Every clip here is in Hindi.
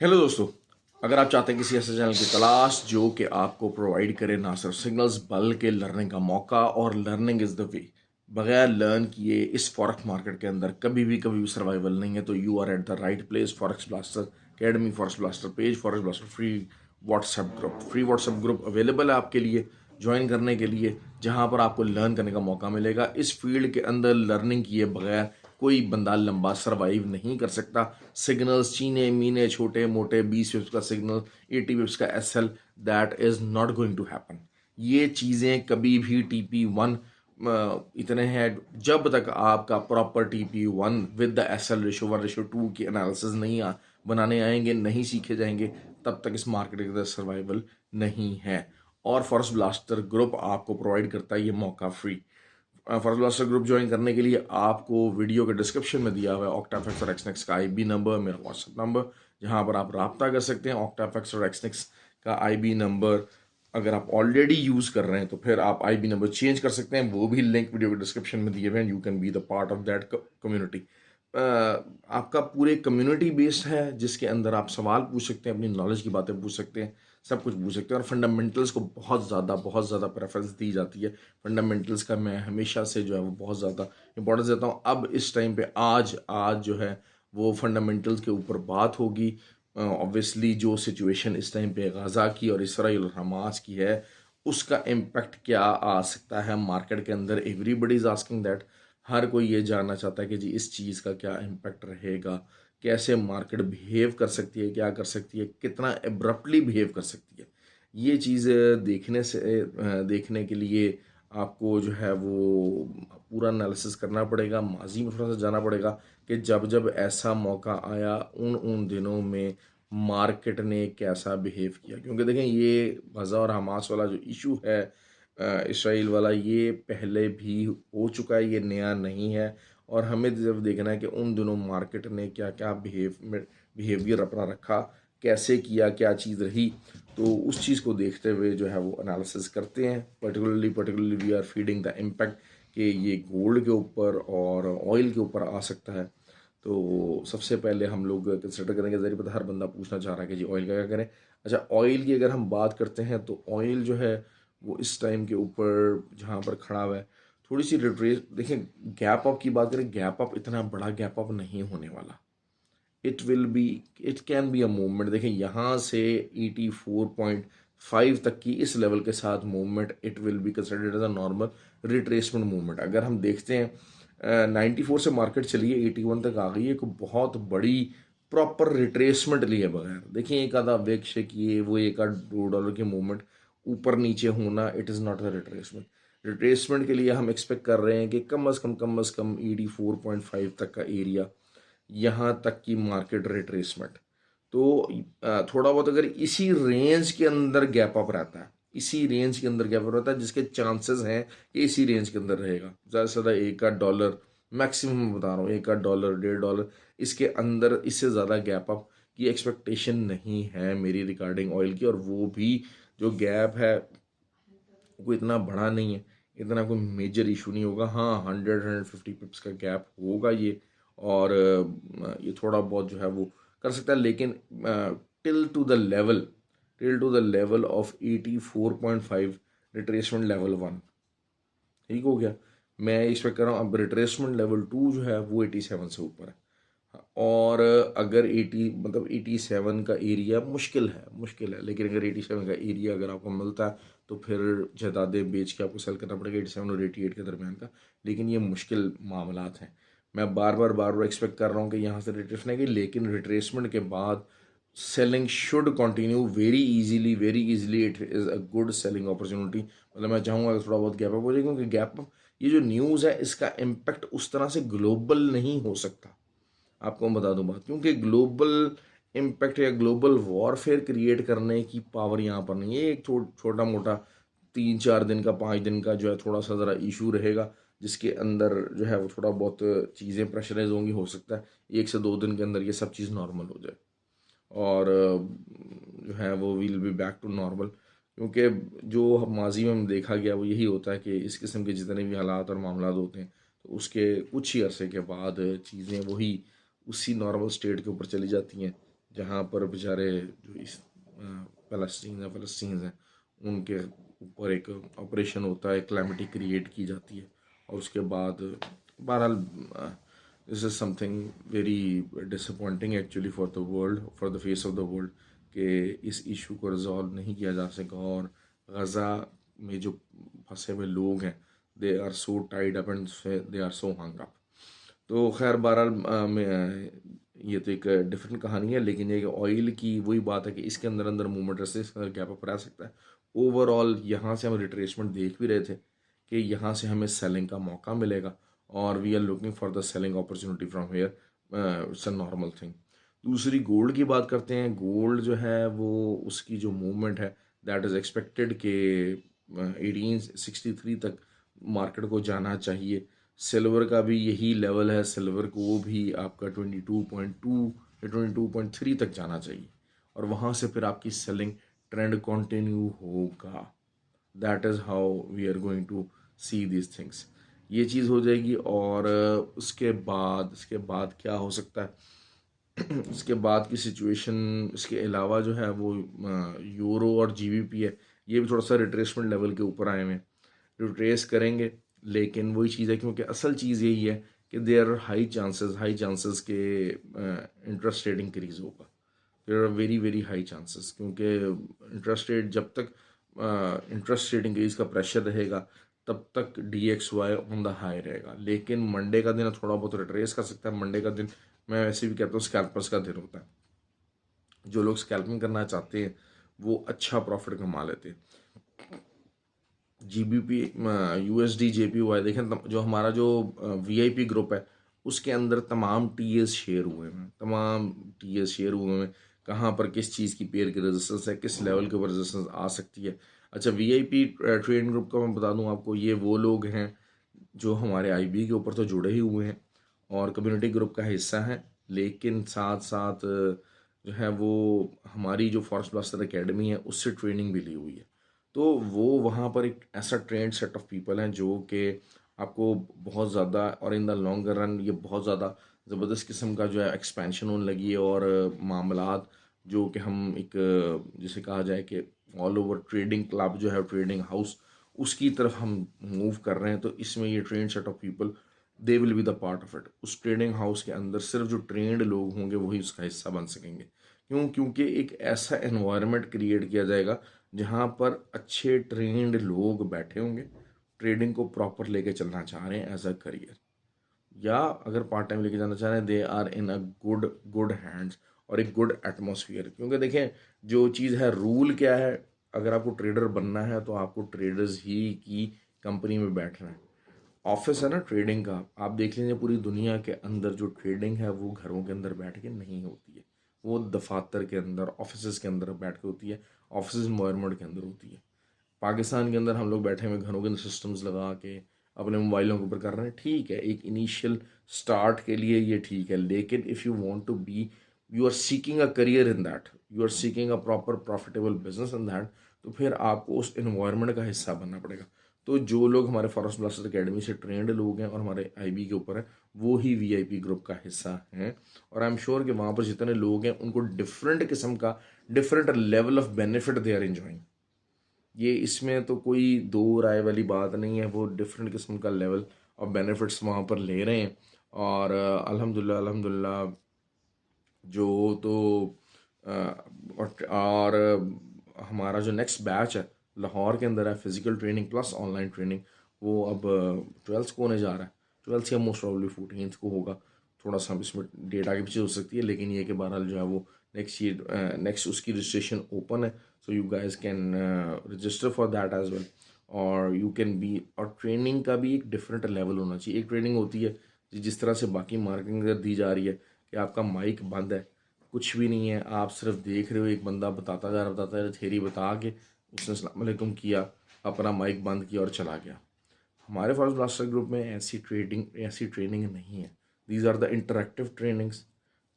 हेलो दोस्तों। अगर आप चाहते हैं किसी ऐसे चैनल की तलाश जो कि आपको प्रोवाइड करे ना सिर्फ सिग्नल्स बल्कि लर्निंग का मौका, और लर्निंग इज़ द वे, बगैर लर्न किए इस फॉरेक्स मार्केट के अंदर कभी भी सर्वाइवल नहीं है, तो you are at the right place. Forex blaster academy, forex blaster page, forex blaster free WhatsApp group available है आपके लिए ज्वाइन करने के लिए, जहां पर आपको लर्न करने का मौका मिलेगा। इस फील्ड के अंदर लर्निंग किए बगैर कोई बंदा लंबा सर्वाइव नहीं कर सकता। सिग्नल्स चीने मीने छोटे मोटे 20 विप्स का सिग्नल, 80 विप्स का SL, that is not going to happen. ये चीज़ें कभी भी TP1 इतने हैं, जब तक आपका proper TP1 with the SL ratio 1:2 की एनालिसिस नहीं बनाने आएंगे, नहीं सीखे जाएंगे, तब तक इस मार्केट के अंदर सर्वाइवल नहीं है। और फॉरेस्ट ब्लास्टर ग्रुप आपको प्रोवाइड करता है ये मौका free. Forest blaster group join करने के लिए आपको वीडियो के डिस्क्रिप्शन में दिया हुआ है ऑक्टाफैक्स और एक्सनेक्स का IB नंबर, मेरा व्हाट्सएप नंबर, जहां पर आप रब्ता कर सकते हैं। ऑक्टाफैक्स और एक्सनेक्स का IB नंबर अगर आप ऑलरेडी यूज़ कर रहे हैं तो फिर आप IB नंबर चेंज कर सकते हैं, वो भी लिंक वीडियो के डिस्क्रिप्शन में दिए हुए हैं। You can be the part of that community. आपका पूरे कम्युनिटी बेस्ड है, जिसके अंदर आप सवाल पूछ सकते हैं, अपनी नॉलेज की बातें पूछ सकते हैं, सब कुछ पूछ सकते हैं। और फंडामेंटल्स को बहुत ज़्यादा प्रेफरेंस दी जाती है। फंडामेंटल्स का मैं हमेशा से जो है वो बहुत ज़्यादा इंपॉर्टेंस देता हूँ। अब इस टाइम पे आज आज जो है वो फंडामेंटल्स के ऊपर बात होगी। ऑब्वियसली जो सिचुएशन इस टाइम पे गाज़ा की और इसराइल और हमास की है, उसका इम्पैक्ट क्या आ सकता है मार्केट के अंदर। Everybody is asking that. हर कोई ये जानना चाहता है कि जी इस चीज़ का क्या इम्पैक्ट रहेगा, कैसे मार्केट बिहेव कर सकती है, क्या कर सकती है, कितना एब्रप्टली बिहेव कर सकती है। ये चीज़ देखने के लिए आपको जो है वो पूरा एनालिसिस करना पड़ेगा, माजी में थोड़ा सा जाना पड़ेगा कि जब जब ऐसा मौका आया उन उन दिनों में मार्केट ने कैसा बिहेव किया। क्योंकि देखें, ये गज़ा और हमास वाला जो इशू है, इसराइल वाला, ये पहले भी हो चुका है, ये नया नहीं है। और हमें जब देखना है कि उन दिनों मार्केट ने क्या क्या बिहेवियर अपना रखा, कैसे किया, क्या चीज़ रही, तो उस चीज़ को देखते हुए जो है वो एनालिसिस करते हैं। Particularly we are feeding the impact कि ये गोल्ड के ऊपर और ऑयल के ऊपर आ सकता है। तो सबसे पहले हम लोग कंसिडर करेंगे, ज़रिए पता हर बंदा पूछना चाह रहा है कि जी ऑयल का क्या करें। अच्छा, ऑयल की अगर हम बात करते हैं तो ऑयल जो है वो इस टाइम के ऊपर जहाँ पर खड़ा हुआ है, थोड़ी सी रिट्रेस देखें। गैप अप की बात करें, गैप अप इतना बड़ा गैप अप नहीं होने वाला। It will B it can be a movement. देखें, यहाँ से 84.5 तक की इस लेवल के साथ movement, it will be considered as a normal retracement movement. अगर हम देखते हैं 94 से मार्केट चली है 81 तक आ गई है, एक बहुत बड़ी प्रॉपर रिट्रेसमेंट लिए बगैर। देखिए, एक आधा वेग शेक, ये वो एक आध $2 की मूवमेंट ऊपर नीचे होना, it is not a retracement. Retracement के लिए हम एक्सपेक्ट कर रहे हैं कि कम अज़ कम 84.5 तक का एरिया, यहाँ तक की मार्केट रिट्रेसमेंट। तो थोड़ा बहुत अगर इसी रेंज के अंदर गैप अप रहता है, इसी रेंज के अंदर गैप अप रहता है, जिसके चांसेस हैं कि इसी रेंज के अंदर रहेगा, ज़्यादा से ज़्यादा $1 मैक्सिमम मैं बता रहा हूँ, $1 $1.5, इसके अंदर इससे ज़्यादा गैप अप की एक्सपेक्टेशन नहीं है मेरी रिगार्डिंग ऑयल की। और वो भी जो गैप है कोई इतना बड़ा नहीं है, इतना कोई मेजर इशू नहीं होगा। हाँ, 100-150 पिप्स का गैप होगा ये। और ये थोड़ा बहुत जो है वो कर सकता है, लेकिन till two the level till two the level of 84.5, retracement level 1 ठीक हो गया। मैं एक्सपेक्ट कर रहा हूँ अब रिट्रेसमेंट लेवल 2 जो है वो 87 से ऊपर है। और अगर 87 का एरिया मुश्किल है, लेकिन अगर 87 का एरिया अगर आपको मिलता है तो फिर जायदादें बेच के आपको सेल करना पड़ेगा 87 और 88 के दरमियान का। लेकिन ये मुश्किल मामलात हैं। मैं बार बार एक्सपेक्ट कर रहा हूँ कि यहाँ से रिट्रेसमेंट आएगी, लेकिन रिट्रेसमेंट के बाद selling should continue very easily. It is a good selling opportunity. मतलब मैं चाहूँगा कि थोड़ा बहुत गैप अप हो जाए, क्योंकि गैप अप, ये जो न्यूज़ है, इसका इम्पेक्ट उस तरह से ग्लोबल नहीं हो सकता। आपको मैं बता दूं बात, क्योंकि ग्लोबल इम्पैक्ट या ग्लोबल वॉरफेयर क्रिएट करने की पावर यहाँ पर नहीं है। एक छोटा मोटा 3-4 दिन का 5 दिन का जो है थोड़ा सा ज़रा इशू रहेगा, जिसके अंदर जो है वो थोड़ा बहुत चीज़ें प्रेशराइज होंगी। हो सकता है 1 से 2 दिन के अंदर ये सब चीज़ नॉर्मल हो जाए, और जो है वो will be back to normal. क्योंकि जो माजी में देखा गया वो यही होता है कि इस किस्म के जितने भी हालात और मामला होते हैं, तो उसके कुछ ही अरसे के बाद चीज़ें वही उसी नॉर्मल स्टेट के ऊपर चली जाती हैं, जहाँ पर बेचारे जो इस फ़लस्तीन हैं उनके ऊपर एक ऑपरेशन होता है, क्लैमिटी क्रिएट की जाती है, और उसके बाद बहरहाल this is something very disappointing actually for the world, for the face of the world, कि इस इशू को रिजॉल्व नहीं किया जा सका। और गज़ा में जो फंसे हुए लोग हैं, they are so tied up and they are so hung up. तो खैर बहरहाल ये तो एक डिफरेंट कहानी है, लेकिन ये ऑयल की वही बात है कि इसके अंदर अंदर मूवमेंट रहते, इसके अंदर गैप अप रह सकता है। ओवरऑल यहाँ से हम रिट्रेसमेंट देख भी रहे थे कि यहाँ से हमें सेलिंग का मौका मिलेगा, और we are looking for the selling opportunity from here. It's a normal thing. दूसरी गोल्ड की बात करते हैं। गोल्ड जो है वो उसकी जो मूवमेंट है, दैट इज़ एक्सपेक्टेड के 1863 तक मार्केट को जाना चाहिए। सिल्वर का भी यही लेवल है, सिल्वर को भी आपका 22.2 या 22.3 तक जाना चाहिए, और वहाँ से फिर आपकी सेलिंग ट्रेंड कंटिन्यू होगा। That is how we are going to see this things. ये चीज़ हो जाएगी। और उसके बाद क्या हो सकता है? इसके बाद की सिचुएशन, इसके अलावा जो है वो यूरो और जीबीपी है, ये भी थोड़ा सा रिट्रेसमेंट लेवल के ऊपर आए हुए हैं, रिट्रेस करेंगे। लेकिन वही चीज़ है, क्योंकि असल चीज़ यही है कि देयर आर हाई चांसेस के इंटरेस्ट रेट इंक्रीज होगा। There are very very high chances, क्योंकि इंटरेस्ट रेट जब तक इंटरेस्ट रेट इंक्रीज का प्रेशर रहेगा तब तक DXY ऑन द हाई रहेगा। लेकिन मंडे का दिन थोड़ा बहुत रिट्रेस कर सकता है। मंडे का दिन मैं वैसे भी कहता हूँ स्कैल्पर्स का दिन होता है। जो लोग स्कैल्पिंग करना चाहते हैं वो अच्छा प्रॉफिट कमा लेते हैं। GBP USD JPY देखें, जो हमारा जो VIP ग्रुप है उसके अंदर तमाम TS शेयर हुए हैं, तमाम TS शेयर हुए हैं। कहाँ पर किस चीज़ की पेयर की रेजिस्टेंस है, किस लेवल के ऊपर रेजिस्टेंस आ सकती है। अच्छा, VIP ट्रेडिंग ग्रुप का मैं बता दूं आपको, ये वो लोग हैं जो हमारे IB के ऊपर तो जुड़े ही हुए हैं और कम्युनिटी ग्रुप का हिस्सा हैं, लेकिन साथ साथ जो है वो हमारी जो फॉरेस्ट ब्लास्टर एकेडमी है उससे ट्रेनिंग भी ली हुई है। तो वो वहाँ पर एक ऐसा ट्रेंड सेट ऑफ पीपल हैं जो कि आपको बहुत ज़्यादा, और इन द लॉन्ग रन ये बहुत ज़्यादा ज़बरदस्त किस्म का जो है एक्सपेंशन होने लगी है। और मामलात जो कि हम एक जिसे कहा जाए कि ऑल ओवर ट्रेडिंग क्लब जो है, ट्रेडिंग हाउस, उसकी तरफ हम मूव कर रहे हैं। तो इसमें ये trend set of people, they will be the part of it. उस ट्रेडिंग हाउस के अंदर सिर्फ जो ट्रेंड लोग होंगे वही उसका हिस्सा बन सकेंगे। क्यों? क्योंकि एक ऐसा एनवायरनमेंट क्रिएट किया जाएगा जहाँ पर अच्छे ट्रेंड लोग बैठे होंगे, ट्रेडिंग को प्रॉपर लेके चलना चाह रहे हैं एज अ करियर, या अगर पार्ट टाइम लेके जाना चाह रहे हैं, they are in a good good hands और एक गुड एटमोसफियर। क्योंकि देखें, जो चीज़ है, रूल क्या है, अगर आपको ट्रेडर बनना है तो आपको ट्रेडर्स ही की कंपनी में बैठना है। ऑफिस है ना ट्रेडिंग का, आप देख लीजिए पूरी दुनिया के अंदर जो ट्रेडिंग है वो घरों के अंदर बैठ के नहीं होती है, वो दफातर के अंदर, ऑफिस के अंदर बैठ के होती है, ऑफिस इन्वायरमेंट के अंदर होती है। पाकिस्तान के अंदर हम लोग बैठे हुए घरों के अंदर सिस्टम्स लगा के अपने मोबाइलों के ऊपर कर रहे हैं। ठीक है, एक इनिशियल स्टार्ट के लिए ये ठीक है, लेकिन if you want to be, you are seeking a career in that, you are seeking a proper profitable business in that, तो फिर आपको उस इन्वायरमेंट का हिस्सा बनना पड़ेगा। तो जो लोग हमारे फॉरेस्ट ब्लास्टर अकेडमी से ट्रेंड लोग हैं और हमारे IB के ऊपर हैं, वो ही VIP ग्रुप का हिस्सा हैं। और आई एम श्योर कि वहाँ पर जितने लोग हैं उनको डिफरेंट किस्म का, different level of benefit they are enjoying. ये इसमें तो कोई दो राय वाली बात नहीं है, वो डिफरेंट किस्म का लेवल और बेनिफिट्स वहाँ पर ले रहे हैं। और अल्हम्दुलिल्लाह अल्हम्दुलिल्लाह, जो तो हमारा जो नेक्स्ट बैच है लाहौर के अंदर है, physical training plus online training, वो अब 12th को होने जा रहा है। 12th या मोस्ट प्रॉब्ली 14th को होगा। थोड़ा सा इसमें डेट आगे पीछे हो सकती है, लेकिन ये कि बहरहाल जो है वो नेक्स्ट ईयर, नेक्स्ट उसकी रजिस्ट्रेशन ओपन है। So you guys can register for that as well, और यू कैन बी। और ट्रेनिंग का भी एक डिफरेंट लेवल होना चाहिए। एक ट्रेनिंग होती है जिस तरह से बाकी मार्केटिंग दी जा रही है कि आपका माइक बंद है, कुछ भी नहीं है, आप सिर्फ देख रहे हो, एक बंदा बताता है, थेरी बता के उसने अस्सलाम वालेकुम किया, अपना माइक बंद किया और चला गया। हमारे फॉरेस्ट ब्लास्टर ग्रुप में ऐसी ट्रेनिंग नहीं है। These are the interactive trainings.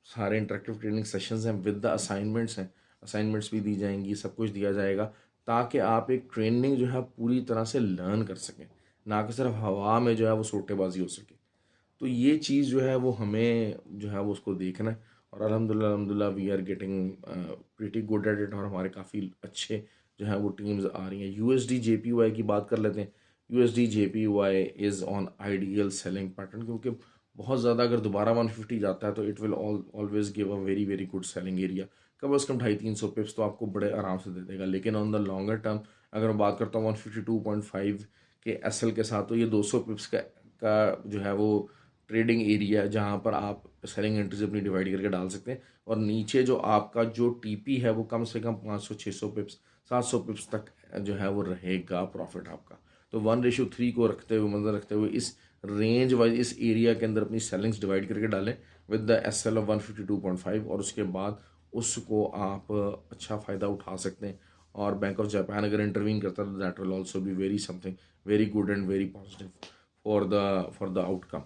सारे इंटरेक्टिव ट्रेनिंग सेशंस हैं विद द असाइनमेंट्स हैं। असाइनमेंट्स भी दी जाएंगी, सब कुछ दिया जाएगा, ताकि आप एक ट्रेनिंग जो है पूरी तरह से लर्न कर सकें, ना कि सिर्फ हवा में जो है वो सोटेबाजी हो सके। तो ये चीज़ जो है वो हमें जो है वो उसको देखना है। और अल्हम्दुलिल्लाह we are getting pretty good at it, और हमारे काफ़ी अच्छे जो है वो टीम्स आ रही हैं। यूएसडी जेपीवाई की बात कर लेते हैं। USD JPY is on ideal selling pattern, क्योंकि बहुत ज़्यादा अगर दोबारा 150 जाता है तो it will always give a very very good selling area. कम अज़ कम 250-300 पिप्स तो आपको बड़े आराम से दे देगा। लेकिन ऑन द लॉन्गर टर्म अगर मैं बात करता हूँ 152.5 के एसएल के साथ, तो ये 200 पिप्स का जो है वो ट्रेडिंग एरिया है, जहाँ पर आप सेलिंग एंट्रीज अपनी डिवाइड करके डाल सकते हैं। और नीचे जो आपका जो टीपी है वो कम से कम 500-600 पिप्स 700 पिप्स तक जो है वो रहेगा प्रॉफिट आपका। तो 1:3 को रखते हुए, मतलब रखते हुए, इस रेंज वाइज इस एरिया के अंदर अपनी सेलिंग्स डिवाइड करके डालें with the S L of 152.5, और उसके बाद उसको आप अच्छा फ़ायदा उठा सकते हैं। और बैंक ऑफ जापान अगर इंटरवीन करता है तो that will also be very something very good and very positive for the outcome.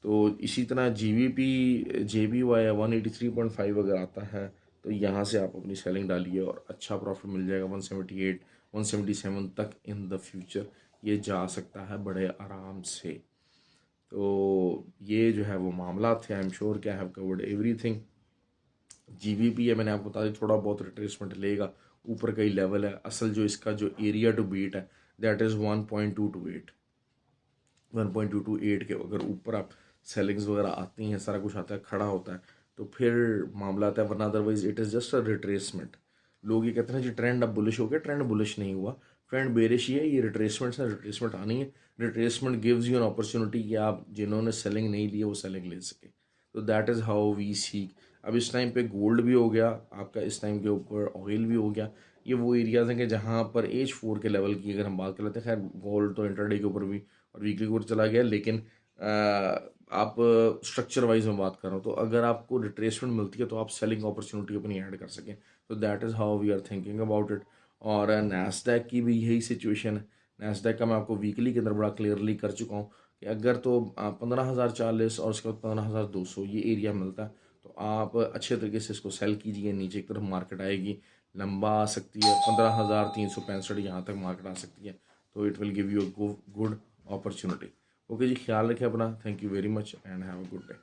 तो इसी तरह JBY 183.5 अगर आता है तो यहाँ से आप अपनी सेलिंग डालिए और अच्छा प्रॉफिट मिल जाएगा। 178 177 तक इन द फ्यूचर ये जा सकता है बड़े आराम से। तो ये जो है वो मामला थे। आई एम श्योर कि I have covered everything. GBP है, मैंने आपको बता दी, थोड़ा बहुत रिट्रेसमेंट लेगा, ऊपर का ही लेवल है। असल जो इसका जो एरिया टू बीट है दैट इज़ 1.228 1.228 के अगर ऊपर आप सेलिंग्स वगैरह आती हैं, सारा कुछ आता है, खड़ा होता है, तो फिर मामला आता है। वरना otherwise it is just a retracement. लोग ये कहते हैं जी ट्रेंड अब बुलिश हो गया, ट्रेंड बुलिश नहीं हुआ, ट्रेंड बेरिश ही है। ये रिट्रेसमेंट से रिट्रेसमेंट आनी है। Retracement gives you an opportunity कि आप जिन्होंने सेलिंग नहीं ली है वो सेलिंग ले सके। तो that is how we seek. अब इस टाइम पे गोल्ड भी हो गया आपका, इस टाइम के ऊपर ऑयल भी हो गया। ये वो एरियाज हैं कि जहाँ पर H4 के लेवल की अगर हम बात कर लेते हैं, खैर गोल्ड तो इंटरडे के ऊपर भी और वीकली के ऊपर चला गया, लेकिन आप स्ट्रक्चर वाइज में बात कर रहा हूँ, तो अगर आपको रिट्रेसमेंट मिलती है तो आप सेलिंग अपॉर्चुनिटी अपनी ऐड कर सकें। तो that is how we are thinking about it. और नैस्डैक की भी यही सिचुएशन है। नैस्डैक का मैं आपको वीकली के अंदर बड़ा क्लियरली कर चुका हूँ कि अगर तो 15,040 और उसके बाद 15,200 ये एरिया मिलता है तो आप अच्छे तरीके से इसको सेल कीजिए। नीचे की तरफ मार्केट आएगी, लंबा आ सकती है 15,365 यहाँ तक मार्केट आ सकती है। तो it will give you a good opportunity. Okay जी, ख्याल रखें अपना। Thank you very much and have a good day.